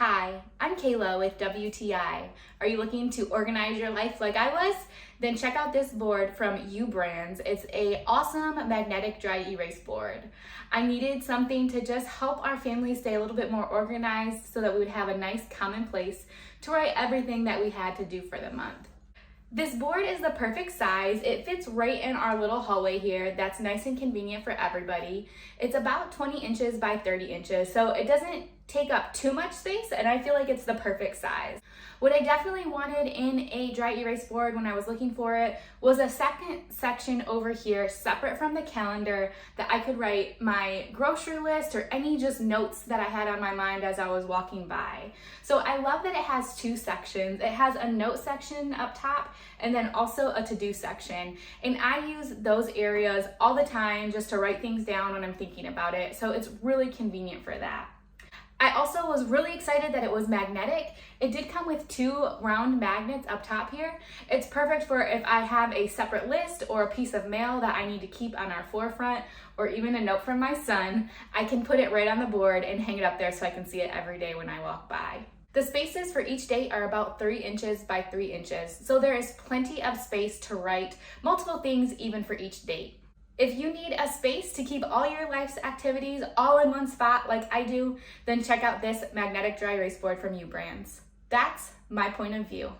Hi, I'm Kayla with WTI. Are you looking to organize your life like I was? Then check out this board from U Brands. It's an awesome magnetic dry erase board. I needed something to just help our family stay a little bit more organized so that we would have a nice common place to write everything that we had to do for the month. This board is the perfect size. It fits right in our little hallway here. That's nice and convenient for everybody. It's about 20 inches by 30 inches, so it doesn't take up too much space, and I feel like it's the perfect size. What I definitely wanted in a dry erase board when I was looking for it was a second section over here separate from the calendar that I could write my grocery list or any just notes that I had on my mind as I was walking by. So I love that it has two sections. It has a note section up top and then also a to-do section. And I use those areas all the time just to write things down when I'm thinking about it. So it's really convenient for that. I also was really excited that it was magnetic. It did come with two round magnets up top here. It's perfect for if I have a separate list or a piece of mail that I need to keep on our forefront, or even a note from my son. I can put it right on the board and hang it up there so I can see it every day when I walk by. The spaces for each date are about 3 inches by 3 inches, so there is plenty of space to write multiple things even for each date. If you need a space to keep all your life's activities all in one spot like I do, then check out this magnetic dry erase board from U Brands. That's my point of view.